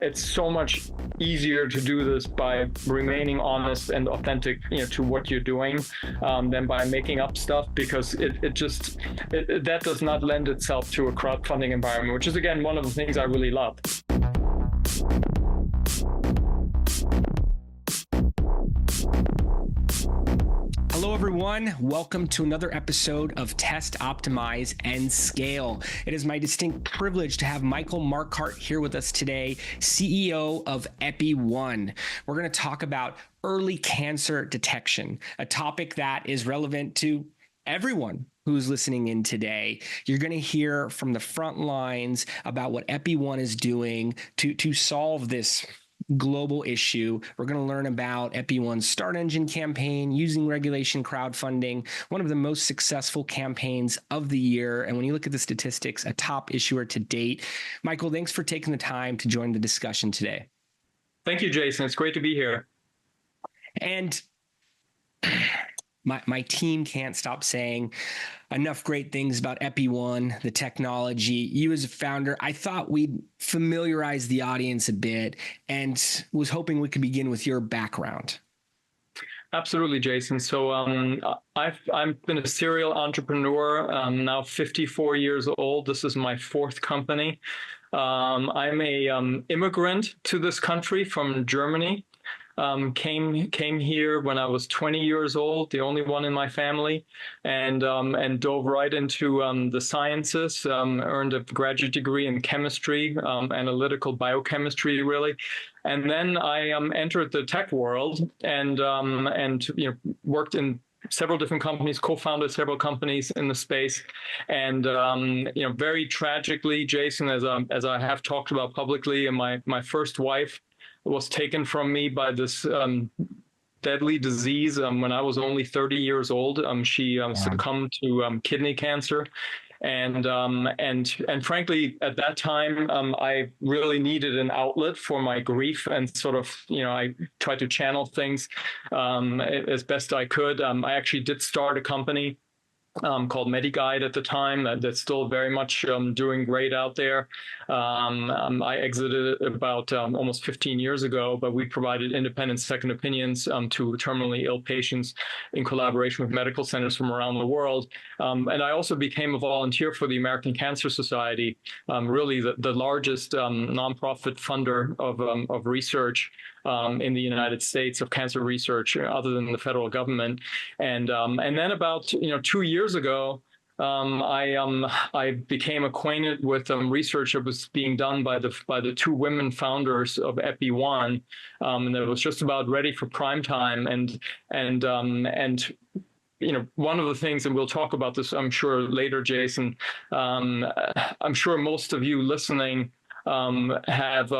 it's so much easier to do this by remaining honest and authentic, to what you're doing, than by making up stuff, because that does not lend itself to a crowdfunding environment, which is again one of the things I really love. Hello, everyone. Welcome to another episode of Test, Optimize, and Scale. It is my distinct privilege to have Michael Marquardt here with us today, CEO of Epi One. We're going to talk about early cancer detection, a topic that is relevant to everyone who's listening in today. You're going to hear from the front lines about what Epi One is doing to solve this global issue. We're going to learn about Epi One's Start Engine campaign using regulation crowdfunding, one of the most successful campaigns of the year. And when you look at the statistics, a top issuer to date. Michael, thanks for taking the time to join the discussion today. Thank you, Jason. It's great to be here. And my team can't stop saying enough great things about Epi One, the technology. You as a founder, I thought we'd familiarize the audience a bit and was hoping we could begin with your background. Absolutely, Jason. So I've been a serial entrepreneur. I'm now 54 years old. This is my fourth company. I'm a immigrant to this country from Germany. Came here when I was 20 years old, the only one in my family, and dove right into the sciences. Earned a graduate degree in chemistry, analytical biochemistry, really, and then I entered the tech world and worked in several different companies, co-founded several companies in the space, and very tragically, Jason, as I have talked about publicly, and my first wife was taken from me by this deadly disease when I was only 30 years old. She succumbed to kidney cancer, and frankly, at that time, I really needed an outlet for my grief, and sort of, I tried to channel things as best I could. I actually did start a company called MediGuide at the time, that's still very much doing great out there. I exited about almost 15 years ago, but we provided independent second opinions to terminally ill patients in collaboration with medical centers from around the world. And I also became a volunteer for the American Cancer Society, really the largest nonprofit funder of research in the United States, of cancer research, other than the federal government. And then about 2 years ago, I became acquainted with research that was being done by the two women founders of Epi One, and it was just about ready for prime time. And one of the things, and we'll talk about this, I'm sure, later, Jason. I'm sure most of you listening have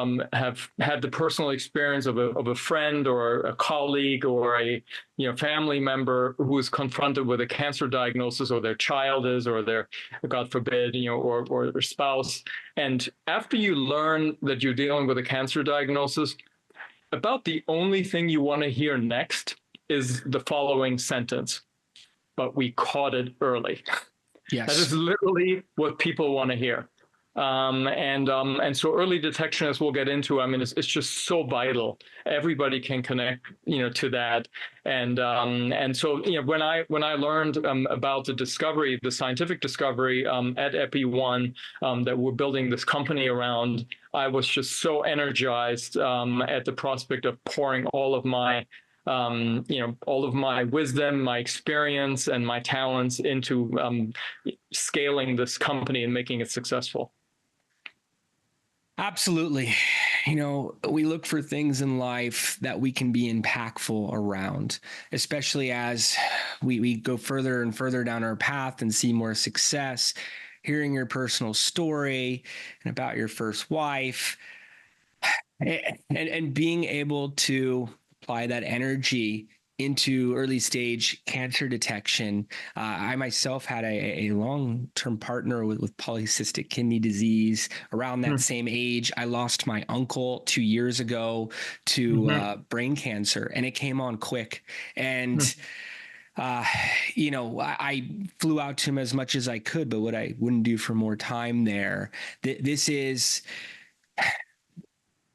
had the personal experience of a friend or a colleague or a family member who is confronted with a cancer diagnosis, or their child is, or their, God forbid, or their spouse. And after you learn that you're dealing with a cancer diagnosis, about the only thing you want to hear next is the following sentence: "But we caught it early." Yes. That is literally what people want to hear. And so early detection, as we'll get into, it's just so vital. Everybody can connect, to that. And so, when I learned about the discovery, the scientific discovery at Epi One, that we're building this company around, I was just so energized at the prospect of pouring all of my wisdom, my experience, and my talents into scaling this company and making it successful. Absolutely. We look for things in life that we can be impactful around, especially as we go further and further down our path and see more success. Hearing your personal story and about your first wife, and being able to apply that energy into early stage cancer detection. I myself had a long-term partner with polycystic kidney disease around that same age. I lost my uncle 2 years ago to brain cancer, and it came on quick. And I flew out to him as much as I could, but what I wouldn't do for more time there. This is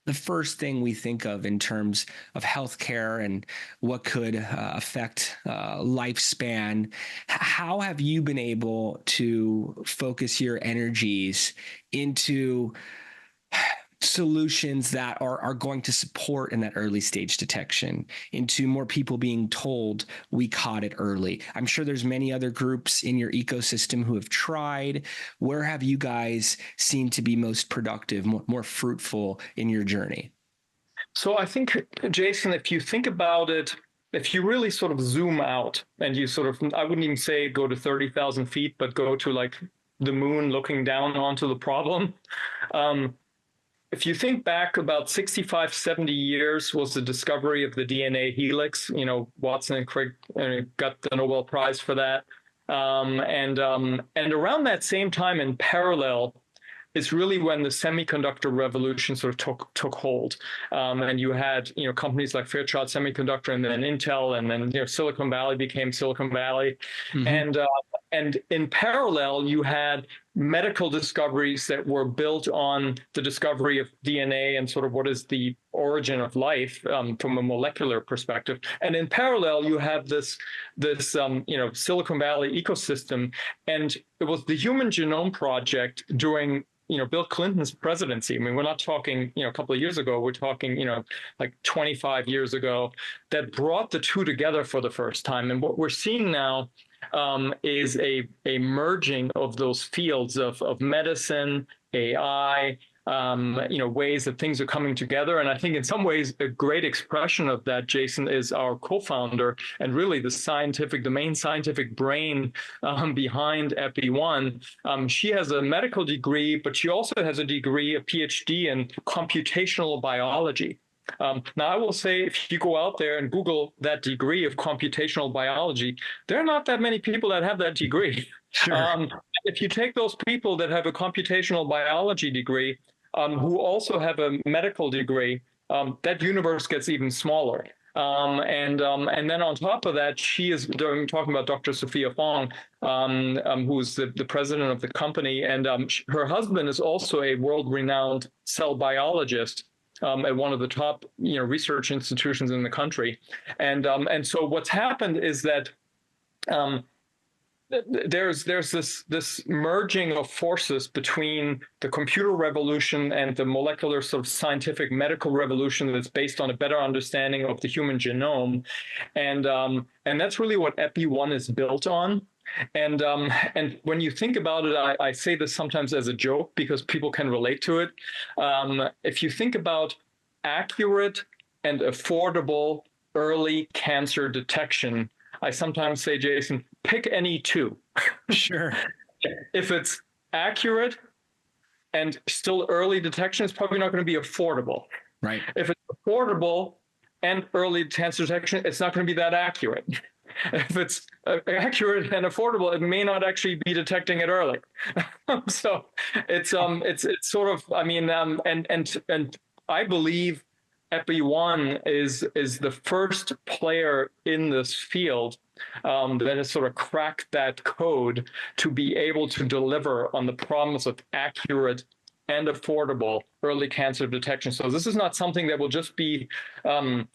the first thing we think of in terms of healthcare and what could affect lifespan. How have you been able to focus your energies into solutions that are going to support in that early stage detection, into more people being told we caught it early? I'm sure there's many other groups in your ecosystem who have tried. Where have you guys seen to be most productive, more fruitful in your journey? So I think, Jason, if you think about it, if you really sort of zoom out and you sort of, I wouldn't even say go to 30,000 feet, but go to like the moon looking down onto the problem. If you think back about 65, 70 years was the discovery of the DNA helix. Watson and Crick got the Nobel Prize for that. And around that same time in parallel, is really when the semiconductor revolution sort of took hold. And you had, companies like Fairchild Semiconductor and then Intel, and then, Silicon Valley became Silicon Valley. Mm-hmm. And in parallel, you had medical discoveries that were built on the discovery of DNA and sort of what is the origin of life from a molecular perspective. And in parallel, you have this Silicon Valley ecosystem. And it was the Human Genome Project during Bill Clinton's presidency. I mean, we're not talking, a couple of years ago, we're talking, like 25 years ago, that brought the two together for the first time. And what we're seeing now is a merging of those fields of medicine, AI, ways that things are coming together. And I think in some ways, a great expression of that, Jason, is our co-founder and really the main scientific brain behind Epi One. She has a medical degree, but she also has a PhD in computational biology. Now, I will say, if you go out there and Google that degree of computational biology, there are not that many people that have that degree. Sure. If you take those people that have a computational biology degree, who also have a medical degree, that universe gets even smaller. And then on top of that, talking about Dr. Sophia Fong, who's the president of the company, and her husband is also a world-renowned cell biologist at one of the top research institutions in the country. And so what's happened is that there's this merging of forces between the computer revolution and the molecular sort of scientific medical revolution that's based on a better understanding of the human genome. And that's really what Epi One is built on. And when you think about it, I say this sometimes as a joke because people can relate to it. If you think about accurate and affordable early cancer detection, I sometimes say, Jason, pick any two. Sure. If it's accurate and still early detection, it's probably not going to be affordable. Right. If it's affordable and early cancer detection, it's not going to be that accurate. If it's accurate and affordable, it may not actually be detecting it early. So it's sort of, I mean, and I believe Epi One is the first player in this field that has sort of cracked that code to be able to deliver on the promise of accurate and affordable early cancer detection. So this is not something that will just be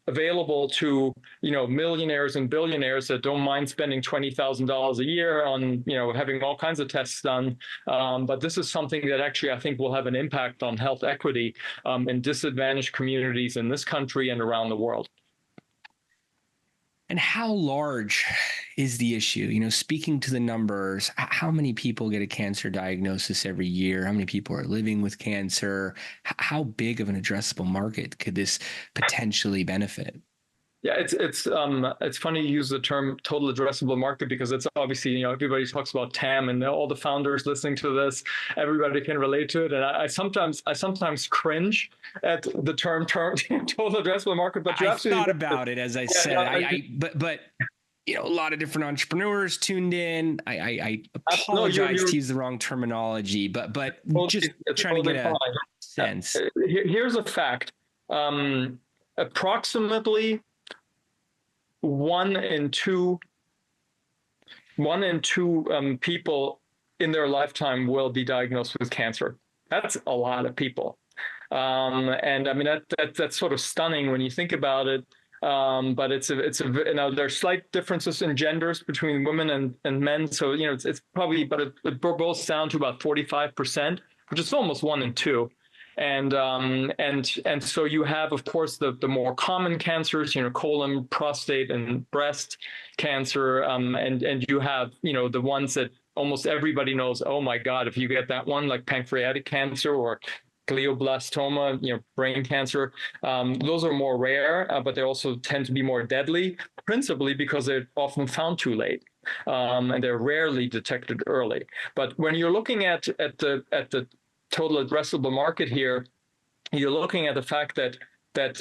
available to millionaires and billionaires that don't mind spending $20,000 a year on having all kinds of tests done. But this is something that actually I think will have an impact on health equity in disadvantaged communities in this country and around the world. And how large is the issue? Speaking to the numbers, how many people get a cancer diagnosis every year? How many people are living with cancer? How big of an addressable market could this potentially benefit? Yeah, it's funny you use the term total addressable market because it's obviously, everybody talks about TAM and all the founders listening to this, everybody can relate to it. And I sometimes cringe at the term total addressable market, but I thought about it, as I said, but a lot of different entrepreneurs tuned in. I apologize to use the wrong terminology, but just trying to get a sense. Here's a fact. Approximately one in two people in their lifetime will be diagnosed with cancer. That's a lot of people. And I mean, that's sort of stunning when you think about it. But there's slight differences in genders between women and men. So, it's probably, but it boils down to about 45%, which is almost 1 in 2. And so you have, of course, the more common cancers, colon, prostate, and breast cancer. And you have, the ones that almost everybody knows, oh my God, if you get that one, like pancreatic cancer or glioblastoma, brain cancer, those are more rare, but they also tend to be more deadly, principally because they're often found too late. And they're rarely detected early. But when you're looking at the total addressable market here, you're looking at the fact that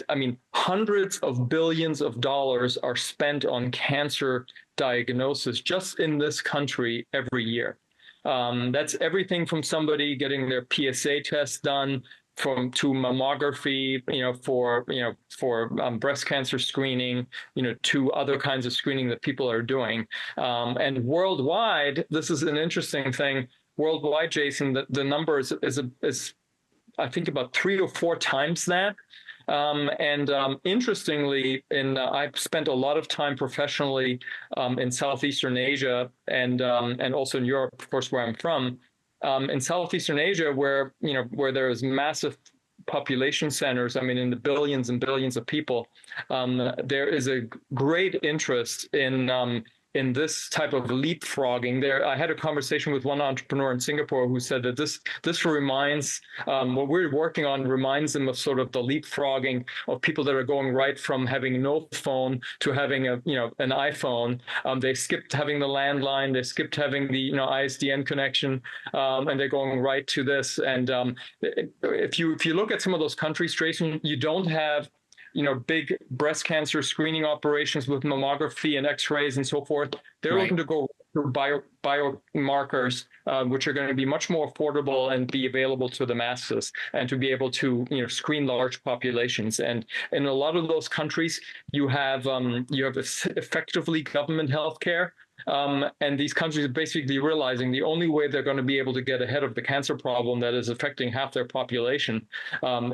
I mean, hundreds of billions of dollars are spent on cancer diagnosis just in this country every year. That's everything from somebody getting their PSA test done to mammography, for breast cancer screening, to other kinds of screening that people are doing. And worldwide, this is an interesting thing. Worldwide, Jason, the number is I think about 3 or 4 times that. Interestingly, I've spent a lot of time professionally in Southeastern Asia and also in Europe, of course, where I'm from. In Southeastern Asia, where there's massive population centers, I mean, in the billions and billions of people, there is a great interest in this type of leapfrogging. I had a conversation with one entrepreneur in Singapore who said that this reminds, what we're working on reminds them of sort of the leapfrogging of people that are going right from having no phone to having an iPhone. They skipped having the landline, they skipped having the ISDN connection, and they're going right to this. And if you look at some of those countries, Tracy, you don't have big breast cancer screening operations with mammography and x-rays and so forth. They're looking to go through biomarkers, which are going to be much more affordable and be available to the masses, and to be able to screen large populations. And in a lot of those countries, you have effectively government healthcare. And these countries are basically realizing the only way they're going to be able to get ahead of the cancer problem that is affecting half their population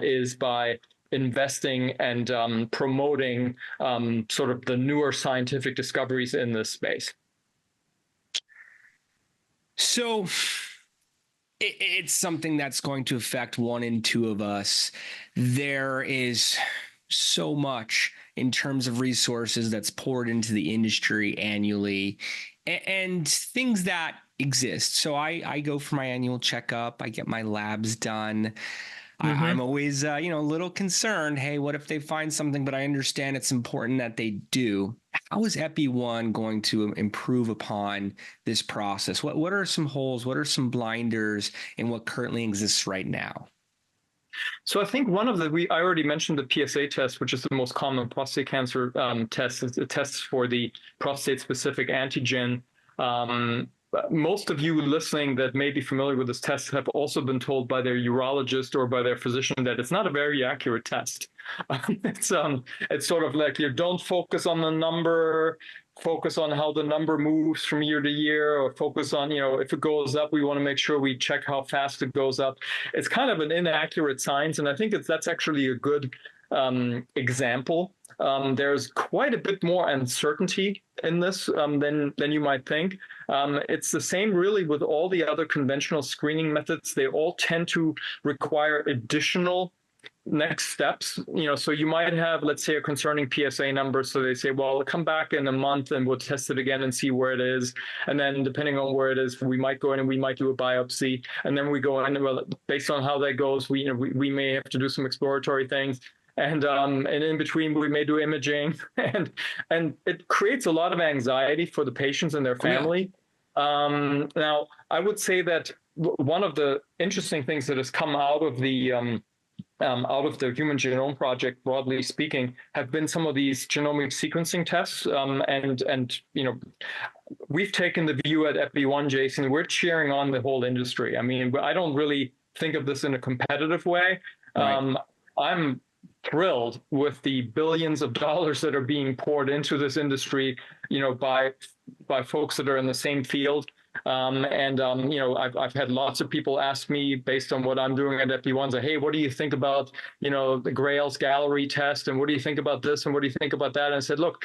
is by investing and promoting sort of the newer scientific discoveries in this space. So it's something that's going to affect 1 in 2 of us. There is so much in terms of resources that's poured into the industry annually, and things that exist. So I go for my annual checkup. I get my labs done. I'm always, a little concerned. Hey, what if they find something? But I understand it's important that they do. How is Epi One going to improve upon this process? What are some holes? What are some blinders in what currently exists right now? So I think I already mentioned the PSA test, which is the most common prostate cancer test. It's a test for the prostate-specific antigen. Most of you listening that may be familiar with this test have also been told by their urologist or by their physician that it's not a very accurate test. It's sort of like you don't focus on the number, focus on how the number moves from year to year, or focus on, if it goes up, we want to make sure we check how fast it goes up. It's kind of an inaccurate science, and I think that's actually a good example. There's quite a bit more uncertainty in this than you might think. It's the same really with all the other conventional screening methods. They all tend to require additional next steps. So you might have, let's say, a concerning PSA number. So they say, well, come back in a month and we'll test it again and see where it is. And then depending on where it is, we might go in and we might do a biopsy. And then we go in, well, based on how that goes, we may have to do some exploratory things. And in between, we may do imaging, and it creates a lot of anxiety for the patients and their family. Now, I would say that one of the interesting things that has come out of the Human Genome Project, broadly speaking, have been some of these genomic sequencing tests. And we've taken the view at Epi One, Jason, we're cheering on the whole industry. I mean, I don't really think of this in a competitive way. Right. I'm thrilled with the billions of dollars that are being poured into this industry, by folks that are in the same field. I've had lots of people ask me based on what I'm doing at Epi One, say, hey, what do you think about, the Grail's gallery test? And what do you think about this? And what do you think about that? And I said, look,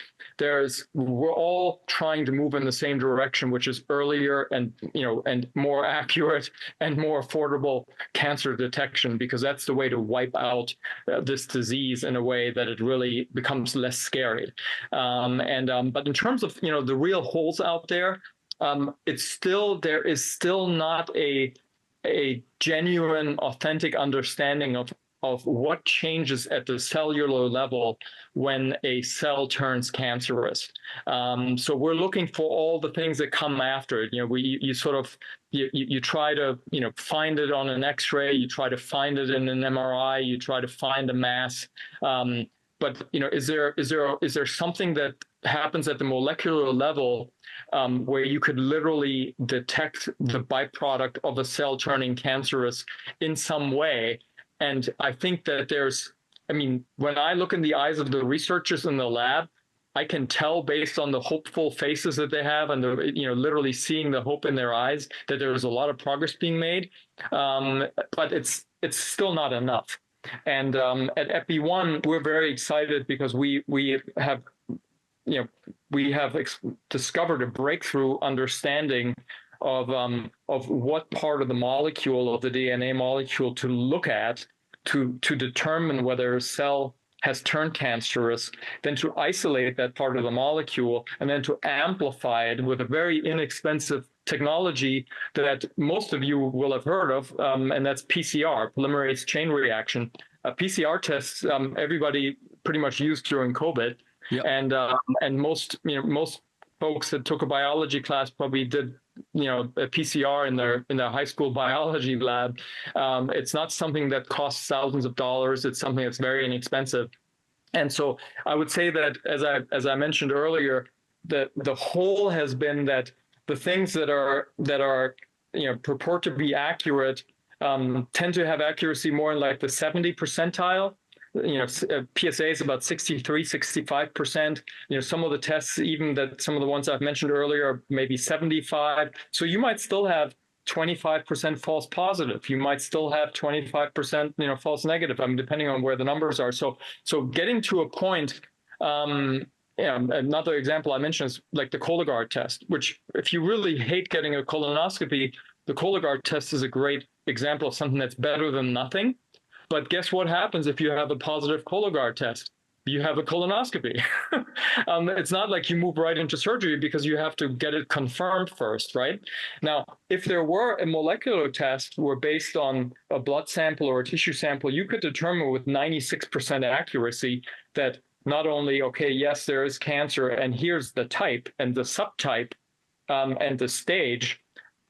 we're all trying to move in the same direction, which is earlier and more accurate and more affordable cancer detection, because that's the way to wipe out this disease in a way that it really becomes less scary. But in terms of, the real holes out there, there is still not a genuine, authentic understanding of what changes at the cellular level when a cell turns cancerous. So we're looking for all the things that come after it. You try to find it on an X-ray, you try to find it in an MRI, you try to find a mass. But is there something that happens at the molecular level where you could literally detect the byproduct of a cell turning cancerous in some way? And I think that when I look in the eyes of the researchers in the lab, I can tell based on the hopeful faces that they have and literally seeing the hope in their eyes that there is a lot of progress being made. But it's still not enough. And at Epi One, we're very excited because we have discovered a breakthrough understanding of what part of the molecule, of the DNA molecule, to look at to determine whether a cell has turned cancerous, then to isolate that part of the molecule and then to amplify it with a very inexpensive technology that most of you will have heard of, and that's PCR, polymerase chain reaction. PCR tests everybody pretty much used during COVID. Yep. And most folks that took a biology class probably did a PCR in their high school biology lab. It's not something that costs thousands of dollars. It's something that's very inexpensive. And so I would say that, as I mentioned earlier, that the whole has been that the things that are purport to be accurate tend to have accuracy more in like the 70 percentile. PSA is about 63, 65%. Some of the tests, even that some of the ones I've mentioned earlier, are maybe 75. So you might still have 25% false positive. You might still have 25%, false negative. Depending on where the numbers are. So getting to a point. Another example I mentioned is like the Cologuard test, which if you really hate getting a colonoscopy, the Cologuard test is a great example of something that's better than nothing. But guess what happens if you have a positive Cologuard test? You have a colonoscopy. It's not like you move right into surgery because you have to get it confirmed first, right? Now, if there were a molecular test were based on a blood sample or a tissue sample, you could determine with 96% accuracy that not only, okay, yes, there is cancer, and here's the type and the subtype and the stage,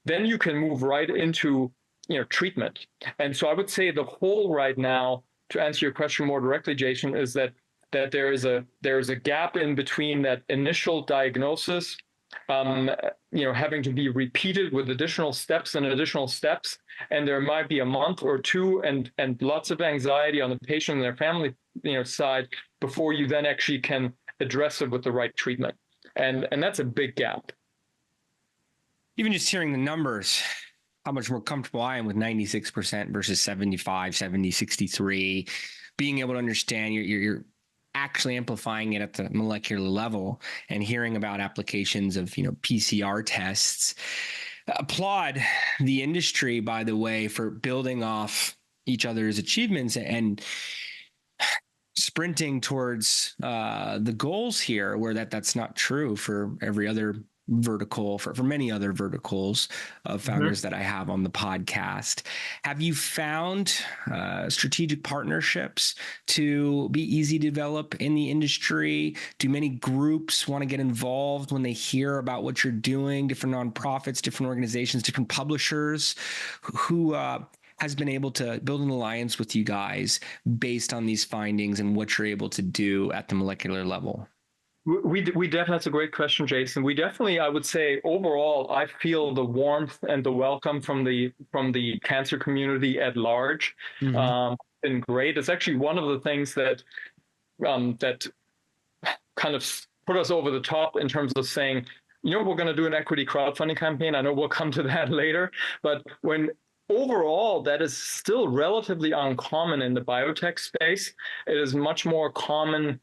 then you can move right into treatment. And so I would say the whole right now, to answer your question more directly, Jason, is that there is a gap in between that initial diagnosis, having to be repeated with additional steps, and there might be a month or two and lots of anxiety on the patient and their family side before you then actually can address it with the right treatment. And that's a big gap. Even just hearing the numbers, how much more comfortable I am with 96% versus 75, 70, 63, being able to understand you're actually amplifying it at the molecular level and hearing about applications of, PCR tests. Applaud the industry, by the way, for building off each other's achievements and sprinting towards the goals here, where that's not true for every other vertical, for many other verticals of founders that I have on the podcast. Have you found strategic partnerships to be easy to develop in the industry? Do many groups want to get involved when they hear about what you're doing? Different nonprofits, different organizations, different publishers who has been able to build an alliance with you guys based on these findings and what you're able to do at the molecular level? We definitely, that's a great question, Jason. We definitely, I would say, overall, I feel the warmth and the welcome from the cancer community at large. Been great. It's actually one of the things that that kind of put us over the top in terms of saying, we're going to do an equity crowdfunding campaign. I know we'll come to that later, but when overall, that is still relatively uncommon in the biotech space. It is much more common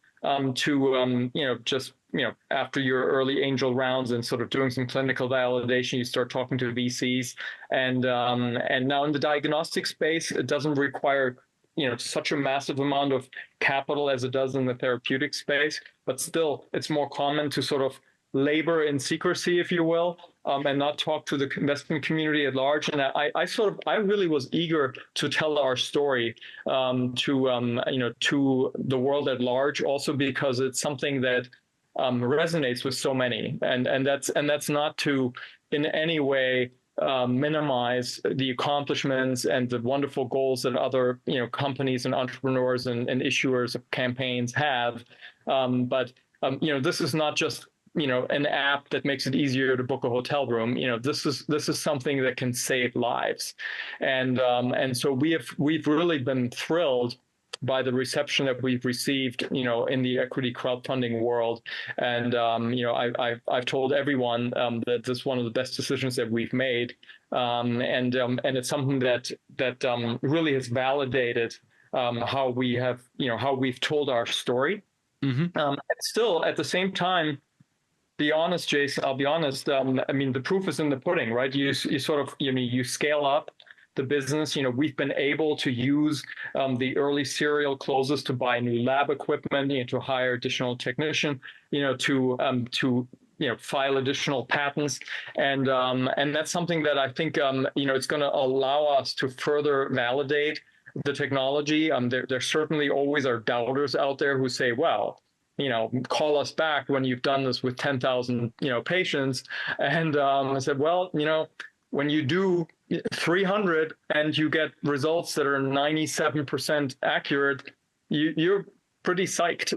just after your early angel rounds and sort of doing some clinical validation, you start talking to VCs, and now in the diagnostic space, it doesn't require such a massive amount of capital as it does in the therapeutic space, but still, it's more common to sort of labor in secrecy, if you will, and not talk to the investment community at large. And I really was eager to tell our story to the world at large, also because it's something that resonates with so many, and that's not to in any way minimize the accomplishments and the wonderful goals that other companies and entrepreneurs and issuers of campaigns have, but this is not just an app that makes it easier to book a hotel room. This is something that can save lives, and so we've really been thrilled by the reception that we've received, in the equity crowdfunding world. And I've told everyone that this is one of the best decisions that we've made, and it's something that really has validated how we've told our story. Mm-hmm. And still, at the same time, be honest, Jason, I'll be honest. The proof is in the pudding, right? You sort of, you scale up the business. We've been able to use the early serial closes to buy new lab equipment, to hire additional technician, to file additional patents, and that's something that I think it's going to allow us to further validate the technology. There certainly always are doubters out there who say, well, call us back when you've done this with 10,000, patients. And I said, well, when you do 300 and you get results that are 97% accurate, you're pretty psyched.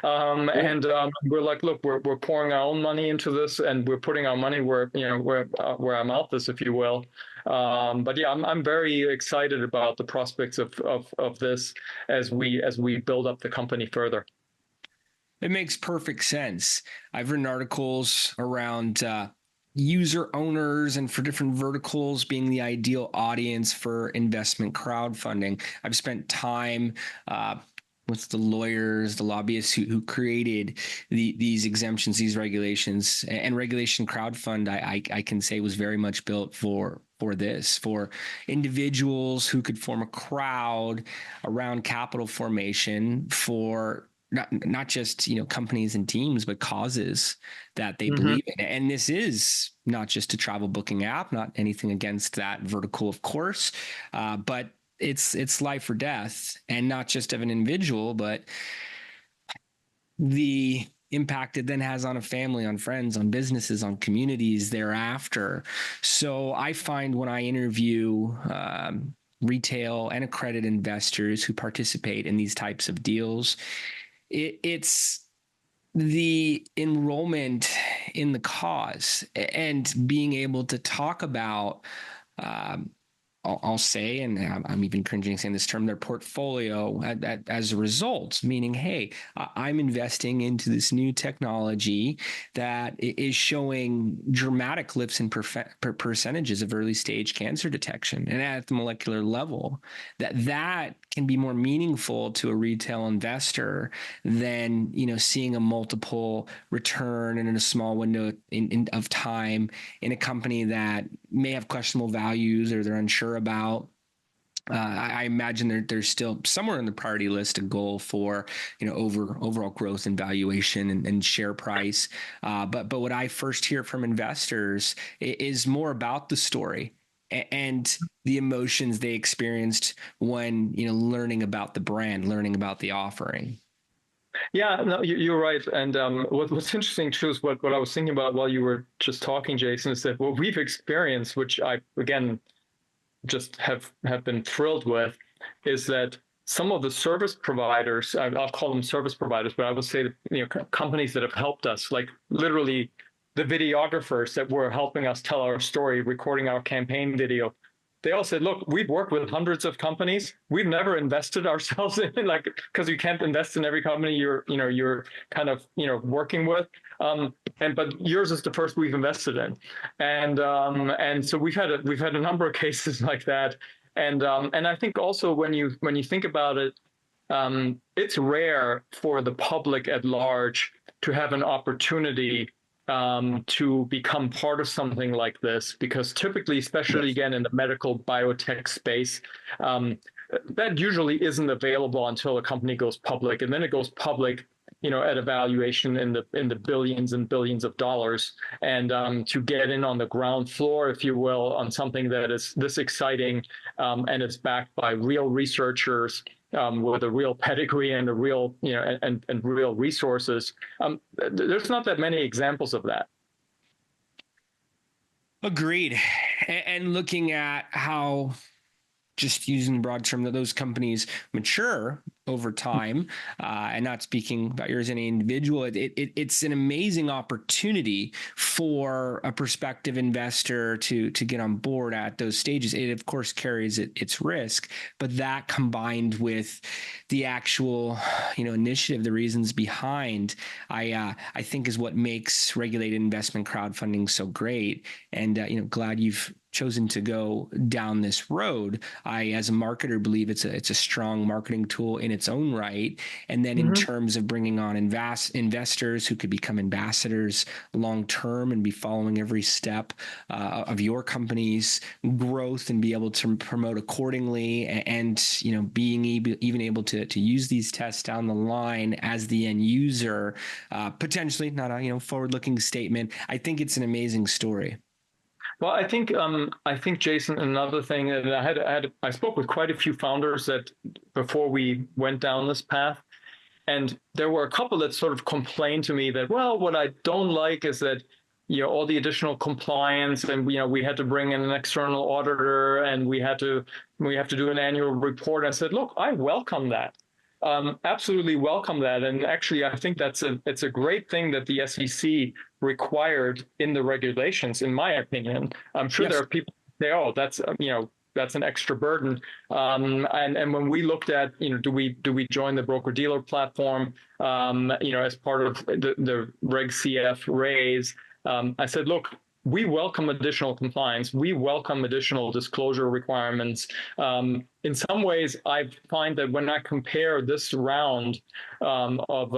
We're like, look, we're pouring our own money into this, and we're putting our money where our mouth is, if you will. But yeah, I'm very excited about the prospects of this as we build up the company further. It makes perfect sense. I've written articles around user owners and for different verticals being the ideal audience for investment crowdfunding. I've spent time with the lawyers, the lobbyists who created these exemptions, these regulations, and Regulation Crowdfund, I can say was very much built for this, for individuals who could form a crowd around capital formation for not just companies and teams, but causes that they believe in. And this is not just a travel booking app, not anything against that vertical, of course, but it's life or death, and not just of an individual, but the impact it then has on a family, on friends, on businesses, on communities thereafter. So I find when I interview retail and accredited investors who participate in these types of deals, it's the enrollment in the cause and being able to talk about, I'll say, and I'm even cringing saying this term, their portfolio as a result, meaning, hey, I'm investing into this new technology that is showing dramatic lifts in percentages of early stage cancer detection, and at the molecular level, that can be more meaningful to a retail investor than seeing a multiple return and in a small window of time in a company that may have questionable values or they're unsure about. I imagine there's still somewhere in the priority list a goal for overall growth and valuation and share price. But what I first hear from investors is more about the story and the emotions they experienced when learning about the brand, learning about the offering. Yeah, no, you're right. And what's interesting too is what I was thinking about while you were just talking, Jason, is that what we've experienced, which I again just have been thrilled with, is that some of the service providers, I'll call them service providers, but I would say companies that have helped us, like literally the videographers that were helping us tell our story, recording our campaign video, they all said, look, we've worked with hundreds of companies. We've never invested ourselves in, like, because you can't invest in every company you're kind of, working with. But yours is the first we've invested in. And so we've had a number of cases like that. And I think also when you think about it, it's rare for the public at large to have an opportunity to become part of something like this, because typically, especially again in the medical biotech space, that usually isn't available until a company goes public, and then it goes public, at a valuation in the billions and billions of dollars, and to get in on the ground floor, if you will, on something that is this exciting, and it's backed by real researchers. With a real pedigree and a real, and real resources. There's not that many examples of that. Agreed. And looking at how, just using the broad term, that those companies mature over time, and not speaking about yours as any individual, it's an amazing opportunity for a prospective investor to get on board at those stages. It of course carries its risk, but that combined with the actual, initiative, the reasons behind, I think is what makes regulated investment crowdfunding so great. And glad you've chosen to go down this road. I, as a marketer, believe it's a strong marketing tool in its own right. And then in terms of bringing on investors who could become ambassadors long term and be following every step of your company's growth and be able to promote accordingly, and being even able to use these tests down the line as the end user, potentially, not a forward-looking statement. I think it's an amazing story. Well, I think Jason, another thing, and I spoke with quite a few founders that before we went down this path, and there were a couple that sort of complained to me that, well, what I don't like is that all the additional compliance, and we had to bring in an external auditor, and we have to do an annual report. I said, look, I welcome that. Absolutely welcome that. And actually, I think it's a great thing that the SEC required in the regulations, in my opinion. I'm sure There are people who say, oh, that's an extra burden. And when we looked at, do we join the broker-dealer platform, as part of the Reg CF raise, I said, look, we welcome additional compliance. We welcome additional disclosure requirements. In some ways, I find that when I compare this round of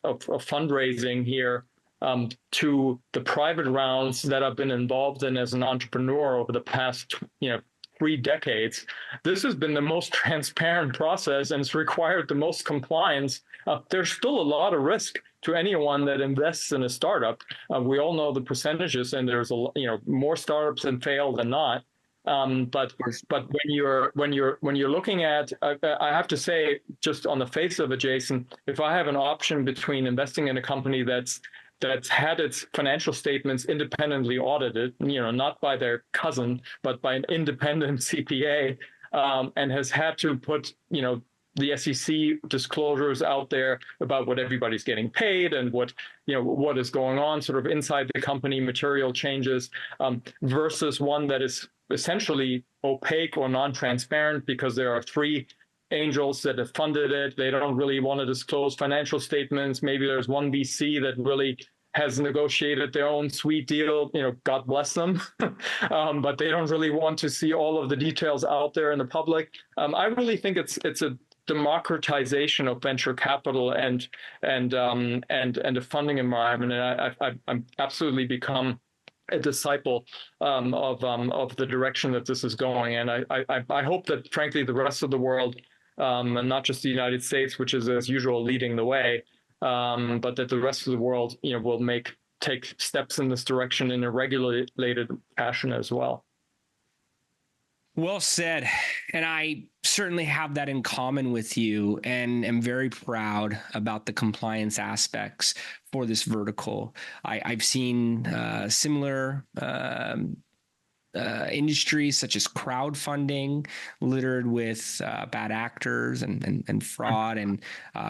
fundraising here to the private rounds that I've been involved in as an entrepreneur over the past 3 decades, this has been the most transparent process, and it's required the most compliance. There's still a lot of risk to anyone that invests in a startup. We all know the percentages, and there's more startups that fail than not. But when you're looking at, I have to say, just on the face of it, Jason, if I have an option between investing in a company that's had its financial statements independently audited, not by their cousin, but by an independent CPA, and has had to put, the SEC disclosures out there about what everybody's getting paid and what is going on sort of inside the company, material changes, versus one that is essentially opaque or non-transparent because there are 3 angels that have funded it. They don't really want to disclose financial statements. Maybe there's one VC that really has negotiated their own sweet deal, God bless them, but they don't really want to see all of the details out there in the public. I really think it's a democratization of venture capital and the funding environment, and I'm absolutely become a disciple of the direction that this is going, and I hope that, frankly, the rest of the world, and not just the United States, which is as usual leading the way, but that the rest of the world, will take steps in this direction in a regulated fashion as well. Well said. And I certainly have that in common with you, and am very proud about the compliance aspects for this vertical. I've seen similar industries such as crowdfunding littered with bad actors and fraud, and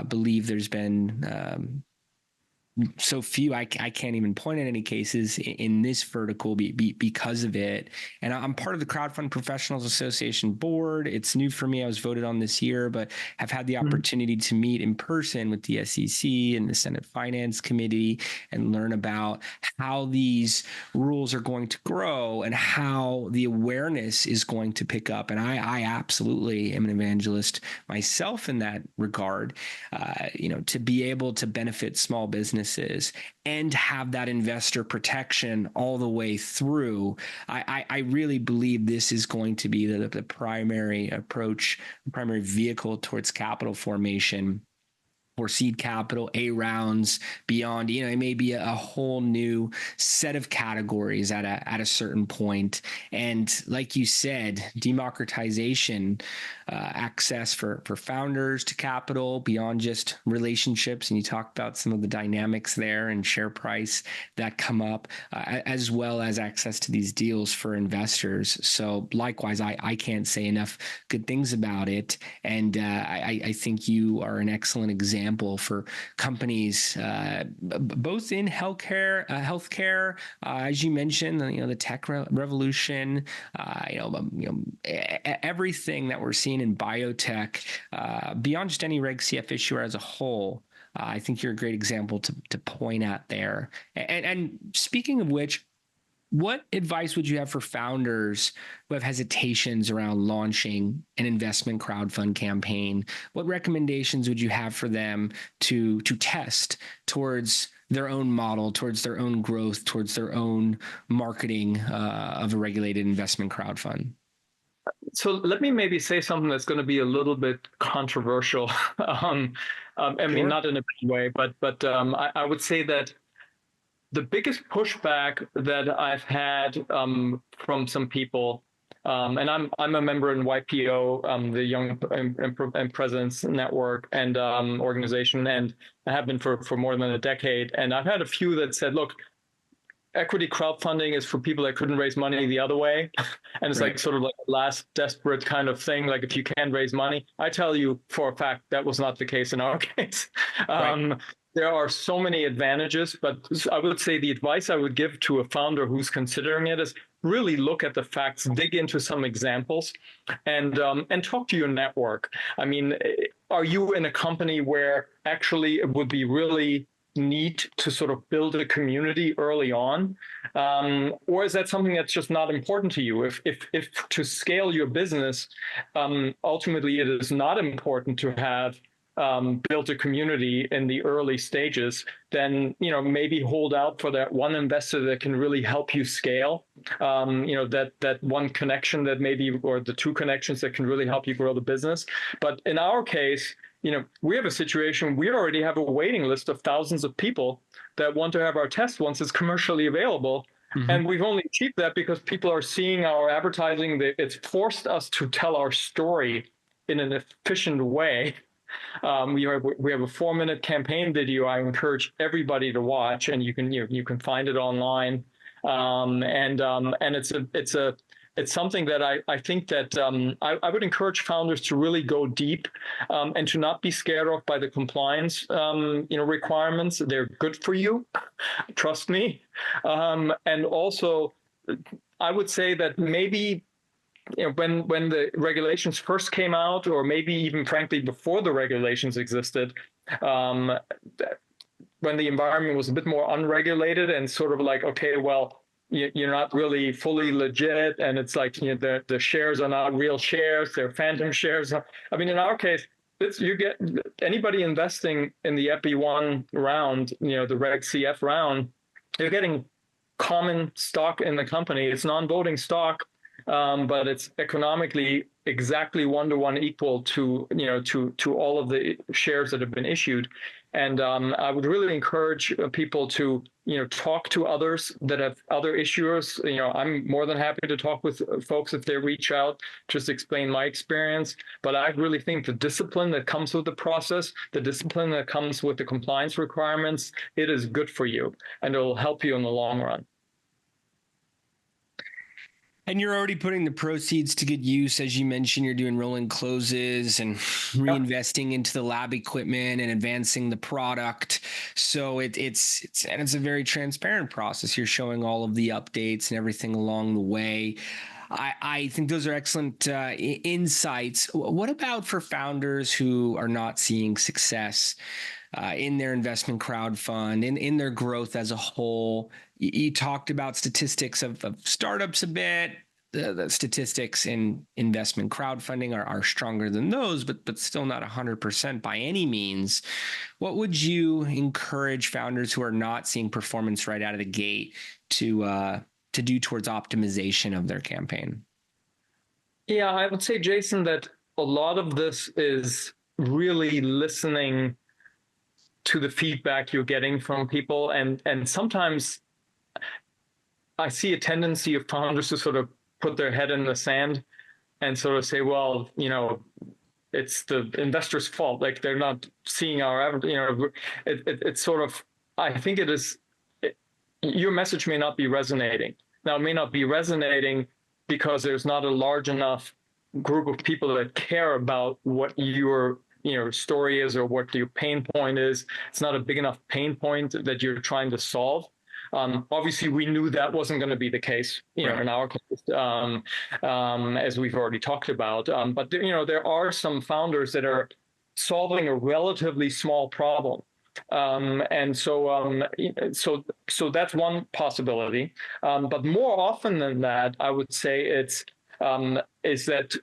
believe there's been so few. I can't even point at any cases in this vertical because of it. And I'm part of the Crowdfund Professionals Association board. It's new for me. I was voted on this year, but have had the opportunity to meet in person with the SEC and the Senate Finance Committee and learn about how these rules are going to grow and how the awareness is going to pick up. And I absolutely am an evangelist myself in that regard, to be able to benefit small businesses and have that investor protection all the way through. I really believe this is going to be the primary approach, the primary vehicle towards capital formation for seed capital, A rounds, beyond. It may be a whole new set of categories at a certain point. And like you said, democratization, access for founders to capital beyond just relationships. And you talked about some of the dynamics there and share price that come up, as well as access to these deals for investors. So likewise, I can't say enough good things about it. And I think you are an excellent example for companies, both in healthcare, as you mentioned, the tech revolution, everything that we're seeing in biotech, beyond just any Reg CF issuer as a whole. I think you're a great example to point at there. And speaking of which, what advice would you have for founders who have hesitations around launching an investment crowdfund campaign? What recommendations would you have for them to test towards their own model, towards their own growth, towards their own marketing of a regulated investment crowdfund? So let me maybe say something that's going to be a little bit controversial. I mean, not in a bad way, but I would say that the biggest pushback that I've had from some people, and I'm a member in YPO, the Young and Presidents Network and organization, and I have been for more than a decade. And I've had a few that said, look, equity crowdfunding is for people that couldn't raise money the other way. And it's like sort of like a last desperate kind of thing. Like if you can raise money, I tell you for a fact that was not the case in our case. There are so many advantages, but I would say the advice I would give to a founder who's considering it is really look at the facts, dig into some examples, and talk to your network. I mean, are you in a company where actually it would be really neat to sort of build a community early on, or is that something that's just not important to you? If to scale your business, ultimately it is not important to have built a community in the early stages, then maybe hold out for that one investor that can really help you scale. That one connection that maybe, or the two connections that can really help you grow the business. But in our case, we have a situation, we already have a waiting list of thousands of people that want to have our test once it's commercially available. Mm-hmm. And we've only achieved that because people are seeing our advertising. It's forced us to tell our story in an efficient way. We have a 4-minute campaign video I encourage everybody to watch, and you can find it online. And it's something that I think that I would encourage founders to really go deep and to not be scared off by the compliance requirements. They're good for you, trust me. And also, I would say that maybe when the regulations first came out, or maybe even frankly before the regulations existed, when the environment was a bit more unregulated and sort of like, okay, well, you're not really fully legit, and it's like the shares are not real shares, they're phantom shares. I mean, in our case, you get anybody investing in the Epi One round, the Reg CF round, you're getting common stock in the company. It's non-voting stock, but it's economically exactly 1-to-1 equal to all of the shares that have been issued. And I would really encourage people to talk to others that have other issuers. I'm more than happy to talk with folks if they reach out, just explain my experience. But I really think the discipline that comes with the process, the discipline that comes with the compliance requirements, it is good for you, and it will help you in the long run. And you're already putting the proceeds to good use. As you mentioned, you're doing rolling closes and reinvesting into the lab equipment and advancing the product. So it's a very transparent process. You're showing all of the updates and everything along the way. I think those are excellent insights. What about for founders who are not seeing success in their investment crowd fund, in their growth as a whole? You talked about statistics of startups a bit. The statistics in investment crowdfunding are stronger than those, but still not 100% by any means. What would you encourage founders who are not seeing performance right out of the gate to do towards optimization of their campaign? Yeah, I would say, Jason, that a lot of this is really listening to the feedback you're getting from people. And sometimes I see a tendency of founders to sort of put their head in the sand and sort of say, well, it's the investor's fault. Like they're not seeing it's sort of, I think your message may not be resonating. Now, it may not be resonating because there's not a large enough group of people that care about what your story is or what your pain point is. It's not a big enough pain point that you're trying to solve. Obviously, we knew that wasn't going to be the case, right, in our case, as we've already talked about. But there are some founders that are solving a relatively small problem. And so that's one possibility. But more often than that, I would say is that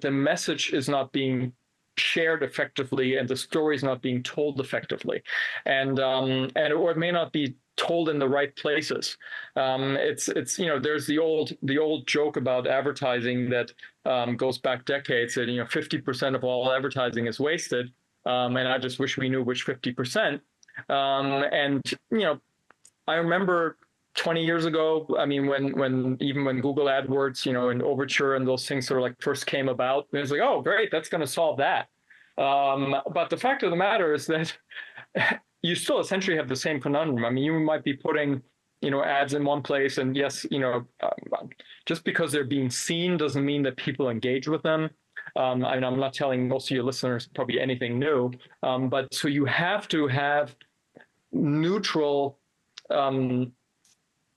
the message is not being shared effectively and the story is not being told effectively, and or it may not be told in the right places. It's there's the old joke about advertising that goes back decades that 50% of all advertising is wasted. And I just wish we knew which 50%. And I remember 20 years ago, I mean, when Google AdWords, and Overture and those things sort of like first came about, it was like, oh, great, that's going to solve that. But the fact of the matter is that you still essentially have the same conundrum. I mean, you might be putting, ads in one place, and yes, just because they're being seen doesn't mean that people engage with them. I'm not telling most of your listeners probably anything new, but so you have to have neutral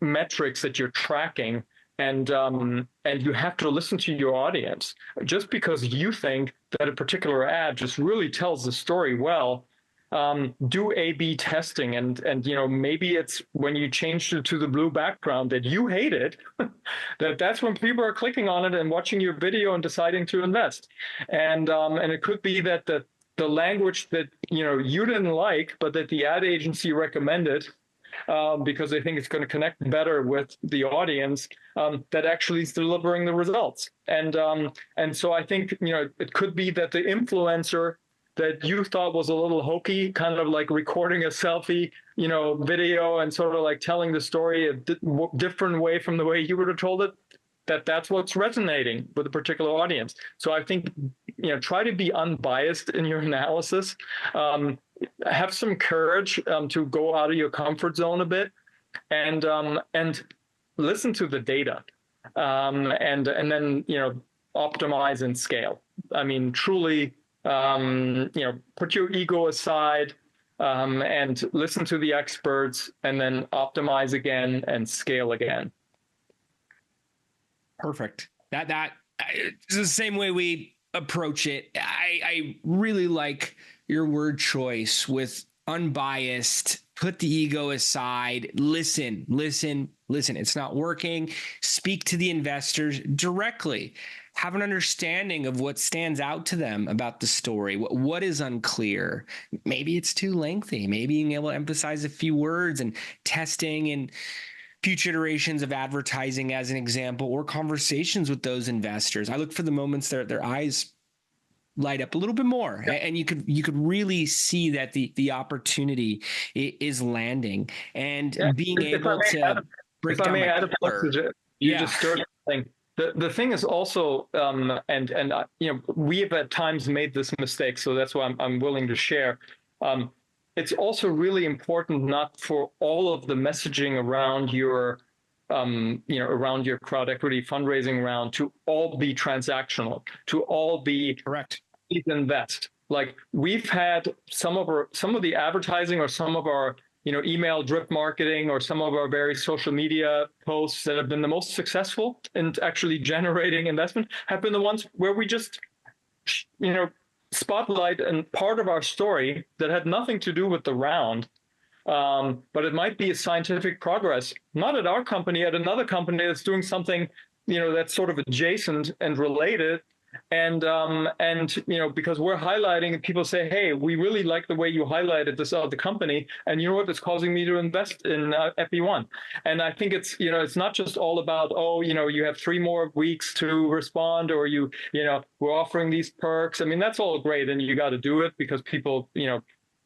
metrics that you're tracking, and you have to listen to your audience. Just because you think that a particular ad just really tells the story well, do A/B testing, and maybe it's when you change it to the blue background that you hate it, that's when people are clicking on it and watching your video and deciding to invest. And it could be that the language that you didn't like, but that the ad agency recommended because they think it's going to connect better with the audience, that actually is delivering the results. And so I think it could be that the influencer that you thought was a little hokey, kind of like recording a selfie, video and sort of like telling the story a different way from the way you would have told it, that's what's resonating with a particular audience. So I think, try to be unbiased in your analysis. Have some courage to go out of your comfort zone a bit, and listen to the data, and then optimize and scale. I mean, truly, put your ego aside, and listen to the experts, and then optimize again and scale again. Perfect. That is the same way we approach it. I really like your word choice with unbiased, put the ego aside, listen. It's not working. Speak to the investors directly. Have an understanding of what stands out to them about the story. What is unclear? Maybe it's too lengthy. Maybe being able to emphasize a few words, and testing and future iterations of advertising as an example, or conversations with those investors. I look for the moments their eyes light up a little bit more, and you could really see that the opportunity is landing, and being able to break down. If I may add a point, you just stirred something. The thing is also, we have at times made this mistake, so that's why I'm willing to share. It's also really important not for all of the messaging around your around your crowd equity fundraising round to all be transactional, to all be correct. Please invest. Like we've had some of the advertising or some of our email drip marketing or some of our various social media posts that have been the most successful in actually generating investment have been the ones where we just spotlight and part of our story that had nothing to do with the round. But it might be a scientific progress, not at our company, at another company that's doing something, that's sort of adjacent and related. And because we're highlighting and people say, hey, we really like the way you highlighted this other company. And you know what? It's causing me to invest in Epi One. And I think it's, it's not just all about, you have 3 more weeks to respond or we're offering these perks. I mean, that's all great. And you got to do it because people,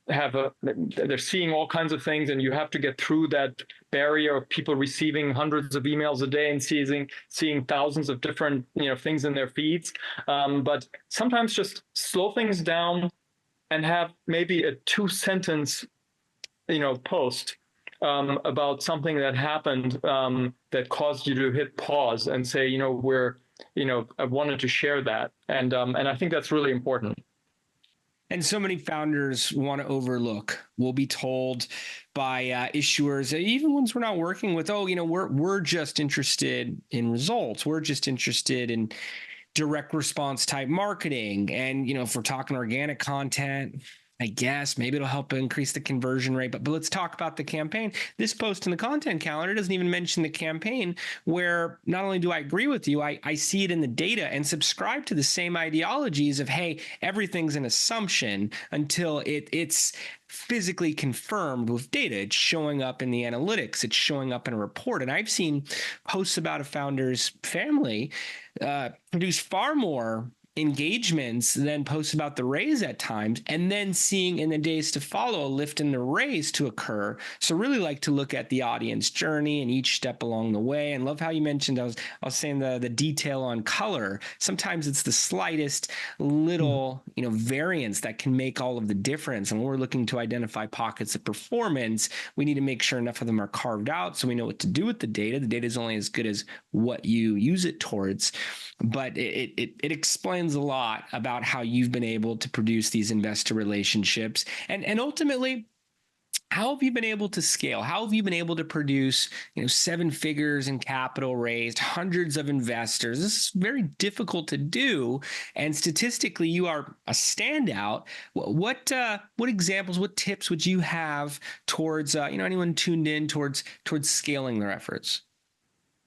they're seeing all kinds of things and you have to get through that barrier of people receiving hundreds of emails a day and seeing thousands of different things in their feeds, but sometimes just slow things down and have maybe a 2-sentence post about something that happened that caused you to hit pause and say I wanted to share that, and I think that's really important. And so many founders want to overlook. We'll be told by issuers, even ones we're not working with, we're just interested in results. We're just interested in direct response type marketing. And, if we're talking organic content, I guess maybe it'll help increase the conversion rate. But let's talk about the campaign. This post in the content calendar doesn't even mention the campaign, where not only do I agree with you, I see it in the data and subscribe to the same ideologies of, hey, everything's an assumption until it's physically confirmed with data. It's showing up in the analytics. It's showing up in a report. And I've seen posts about a founder's family produce far more engagements than posts about the raise at times, and then seeing in the days to follow a lift in the raise to occur. So really like to look at the audience journey and each step along the way. And love how you mentioned, I was saying the detail on color. Sometimes it's the slightest little, variance that can make all of the difference. And when we're looking to identify pockets of performance, we need to make sure enough of them are carved out so we know what to do with the data. The data is only as good as what you use it towards. But it explains a lot about how you've been able to produce these investor relationships, and ultimately, how have you been able to scale? How have you been able to produce 7 figures in capital raised, hundreds of investors? This is very difficult to do, and statistically, you are a standout. What examples, what tips would you have towards anyone tuned in towards scaling their efforts?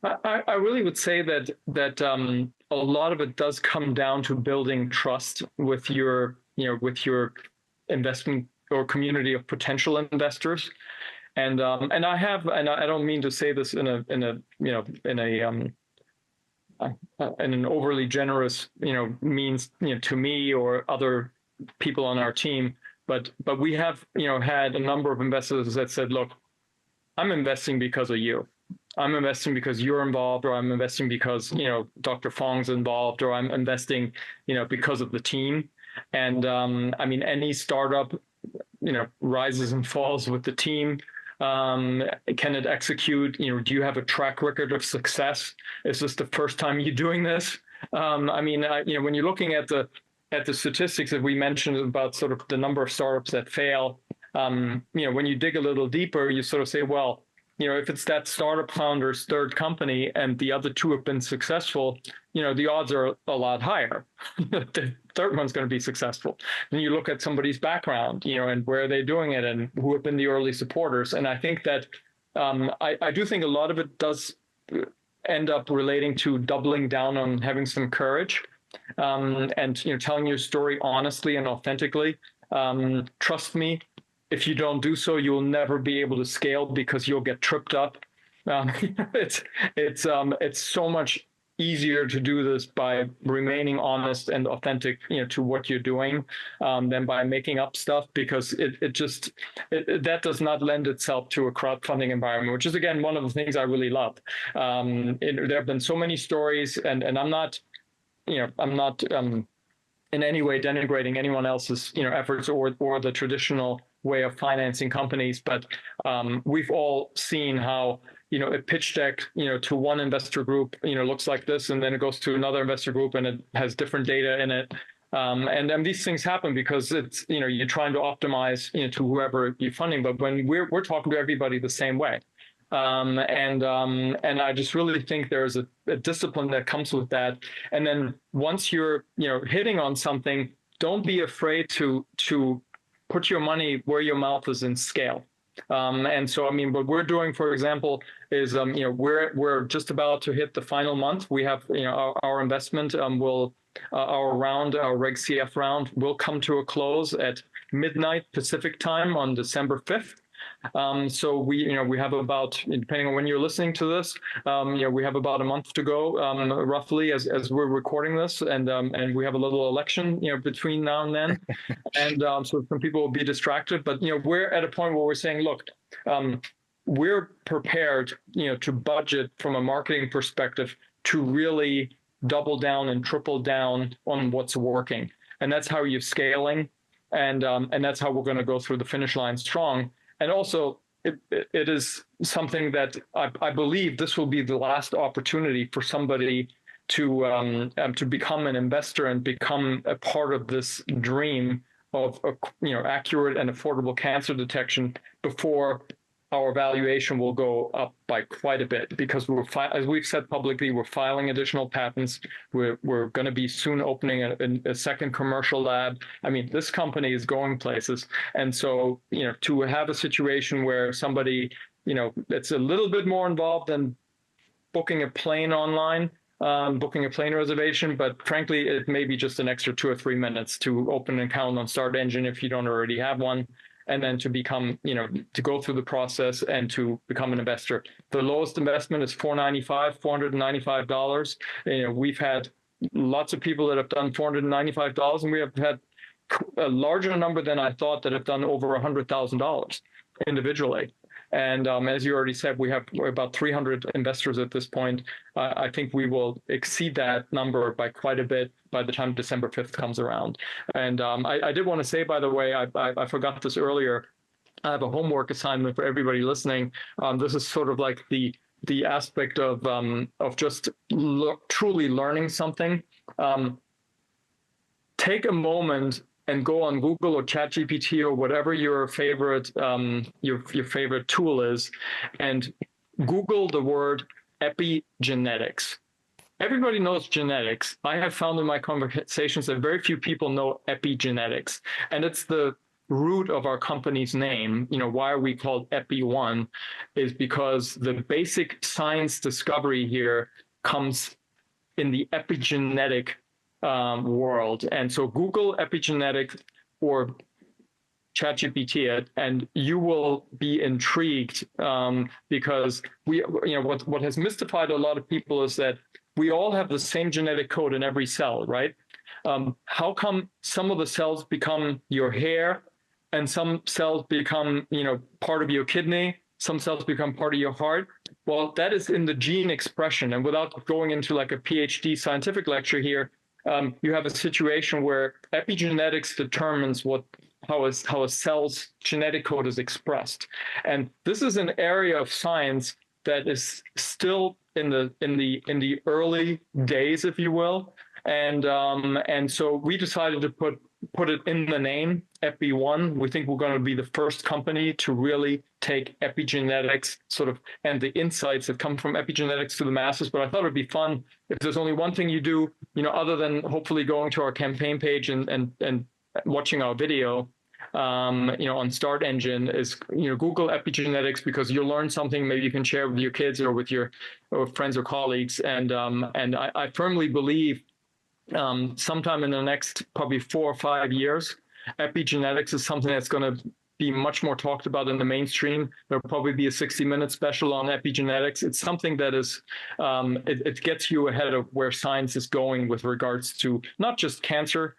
I really would say that a lot of it does come down to building trust with your investment or community of potential investors, and I don't mean to say this in an overly generous means to me or other people on our team, but we have had a number of investors that said, look, I'm investing because of you. I'm investing because you're involved, or I'm investing because, Dr. Fong's involved, or I'm investing, because of the team. And any startup, rises and falls with the team. Can it execute? Do you have a track record of success? Is this the first time you're doing this? When you're looking at the statistics that we mentioned about sort of the number of startups that fail, when you dig a little deeper, you sort of say, well, if it's that startup founder's third company and the other 2 have been successful, the odds are a lot higher. The third one's going to be successful. Then you look at somebody's background, and where they're doing it and who have been the early supporters. And I think that I do think a lot of it does end up relating to doubling down on having some courage, and telling your story honestly and authentically. Trust me, if you don't do so, you'll never be able to scale because you'll get tripped up. It's so much easier to do this by remaining honest and authentic, to what you're doing, than by making up stuff, because that does not lend itself to a crowdfunding environment, which is again one of the things I really love. There have been so many stories, and I'm not in any way denigrating anyone else's efforts or the traditional way of financing companies, but we've all seen how a pitch deck, to one investor group, looks like this, and then it goes to another investor group and it has different data in it. And then these things happen because it's, you're trying to optimize, to whoever you're funding. But when we're talking to everybody the same way. And I just really think there's a discipline that comes with that. And then once you're, hitting on something, don't be afraid to put your money where your mouth is in scale. And so, I mean, what we're doing, for example, is, we're just about to hit the final month. We have, our investment our Reg CF round will come to a close at midnight Pacific time on December 5th. So we have about, depending on when you're listening to this, we have about a month to go, roughly, as we're recording this, and we have a little election, between now and then, and so some people will be distracted. But we're at a point where we're saying, look, we're prepared, to budget from a marketing perspective to really double down and triple down on what's working, and that's how you're scaling, and that's how we're going to go through the finish line strong. And also, it is something that I believe this will be the last opportunity for somebody to become an investor and become a part of this dream of accurate and affordable cancer detection before our valuation will go up by quite a bit, because as we've said publicly, we're filing additional patents. We're going to be soon opening a second commercial lab. I mean, this company is going places. And so, to have a situation where somebody, it's a little bit more involved than booking a plane online, booking a plane reservation, but frankly, it may be just an extra 2 or 3 minutes to open an account on Start Engine if you don't already have one, and then to become, to go through the process and to become an investor. The lowest investment is $495. We've had lots of people that have done $495, and we have had a larger number than I thought that have done over $100,000 individually. And as you already said, we're about 300 investors at this point. I think we will exceed that number by quite a bit by the time December 5th comes around. And I did want to say, by the way, I forgot this earlier. I have a homework assignment for everybody listening. This is sort of like the aspect of just truly learning something. Take a moment and go on Google or ChatGPT or whatever your favorite tool is, and Google the word epigenetics. Everybody knows genetics. I have found in my conversations that very few people know epigenetics, and it's the root of our company's name. Why are we called Epi One? Is because the basic science discovery here comes in the epigenetic world. And so Google epigenetics or ChatGPT it, and you will be intrigued, because what has mystified a lot of people is that we all have the same genetic code in every cell, right? How come some of the cells become your hair, and some cells become, part of your kidney, some cells become part of your heart? Well, that is in the gene expression. And without going into like a PhD scientific lecture here, you have a situation where epigenetics determines how a cell's genetic code is expressed, and this is an area of science that is still in the early days, if you will, and so we decided to put it in the name, Epi One. We think we're going to be the first company to really take epigenetics and the insights that come from epigenetics to the masses. But I thought it'd be fun if there's only one thing you do, other than hopefully going to our campaign page and watching our video, on Start Engine, is, Google epigenetics, because you'll learn something maybe you can share with your kids or with your friends or colleagues. And I firmly believe sometime in the next probably 4 or 5 years, epigenetics is something that's going to be much more talked about in the mainstream. There'll probably be a 60-minute special on epigenetics. It's something that is, it gets you ahead of where science is going with regards to not just cancer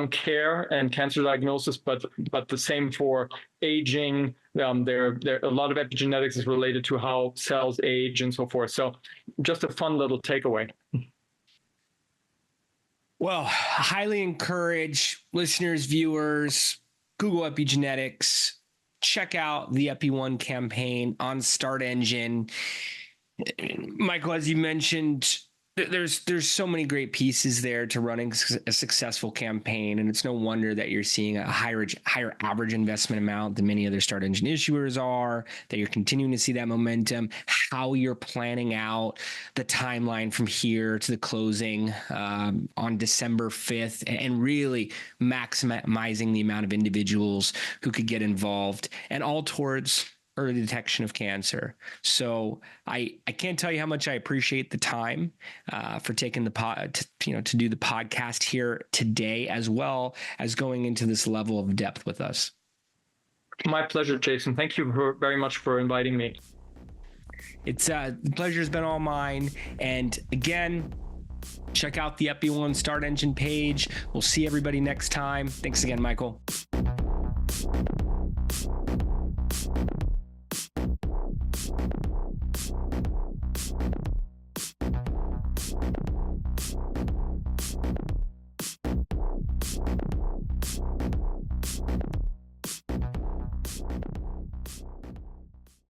care and cancer diagnosis, but the same for aging. There a lot of epigenetics is related to how cells age and so forth. So just a fun little takeaway. Well, highly encourage listeners, viewers, Google epigenetics, check out the Epi One campaign on Start Engine. Michael, as you mentioned, there's so many great pieces there to running a successful campaign, and it's no wonder that you're seeing a higher average investment amount than many other Start Engine issuers are, that you're continuing to see that momentum, how you're planning out the timeline from here to the closing on December 5th, and really maximizing the amount of individuals who could get involved, and all towards early detection of cancer. So I can't tell you how much I appreciate the time for taking the to do the podcast here today, as well as going into this level of depth with us. My pleasure, Jason. Thank you very much for inviting me. It's the pleasure's been all mine. And again, check out the Epi One Start Engine page. We'll see everybody next time. Thanks again, Michael.